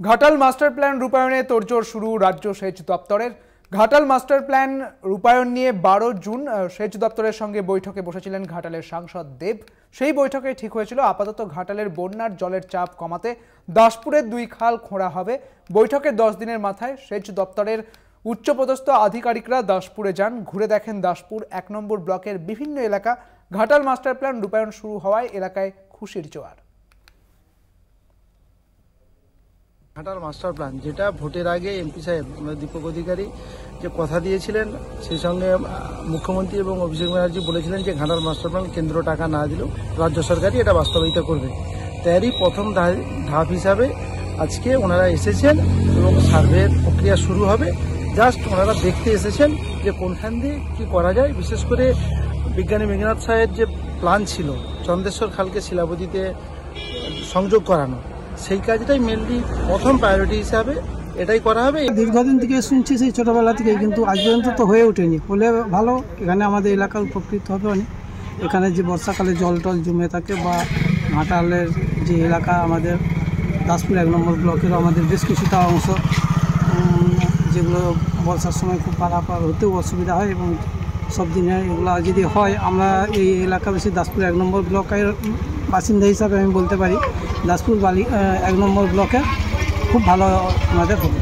Ghatal master plan রূপায়ণে তোড়জোড় শুরু রাজ্য সেচ দপ্তরের। ঘাটাল মাস্টার প্ল্যান রূপায়ণ নিয়ে 12 জুন সেচ দপ্তরের সঙ্গে বৈঠকে বসেছিলেন ঘাটালের সাংসদ দেব। সেই বৈঠকে ঠিক হয়েছিল আপাতত ঘাটালের বন্যার জলের চাপ কমাতে দাসপুরের 2 খাল খোঁড়া হবে। বৈঠকে 10 দিনের মাথায় সেচ দপ্তরের উচ্চপদস্থ আধিকারিকরা দাসপুরে যান, ঘুরে দেখেন দাসপুর 1 নম্বর ব্লকের বিভিন্ন এলাকা। ঘাটাল মাস্টার প্ল্যান রূপায়ণ শুরু হওয়ায় এলাকায় খুশির জোয়ার। ঘাটাল মাস্টার প্ল্যান যেটা ভোটের আগে এমপি সাহেব দীপক অধিকারী যে কথা দিয়েছিলেন, সেই সঙ্গে মুখ্যমন্ত্রী এবং অভিষেক ব্যানার্জি বলেছিলেন যে ঘাটাল মাস্টার প্ল্যান কেন্দ্র টাকা না দিলেও রাজ্য সরকারই এটা বাস্তবায়িত করবে। তারই প্রথম ধাপ হিসাবে আজকে ওনারা এসেছেন এবং সার্ভের প্রক্রিয়া শুরু হবে। জাস্ট ওনারা দেখতে এসেছেন যে কোনখান দিয়ে কী করা যায়। বিশেষ করে বিজ্ঞানী মেঘনাথ সাহের যে প্ল্যান ছিল চন্দ্রেশ্বর খালকে শিলাবতীতে সংযোগ করানো, সেই কাজটাই মেনলি প্রথম প্রায়োরিটি হিসাবে এটাই করা হবে। দীর্ঘদিন থেকে শুনছি সেই ছোটোবেলা থেকে, কিন্তু আজ পর্যন্ত তো হয়ে ওঠেনি। হলে ভালো, এখানে আমাদের এলাকার উপকৃত হবে অনেক। এখানে যে বর্ষাকালে জল টল জমে থাকে বা ঘাটালের যে এলাকা আমাদের দাসপুর 1 নম্বর ব্লকেরও আমাদের বেশ কিছুটা অংশ যেগুলো বর্ষার সময় খুব পারাপার হতেও অসুবিধা হয়, এবং সব দিনে এগুলো যদি হয়, আমরা এই এলাকাবাসী দাসপুর 1 নম্বর ব্লকের বাসিন্দা হিসাবে আমি বলতে পারি দাসপুর 1 নম্বর ব্লকে খুব ভালো আমাদের হবে।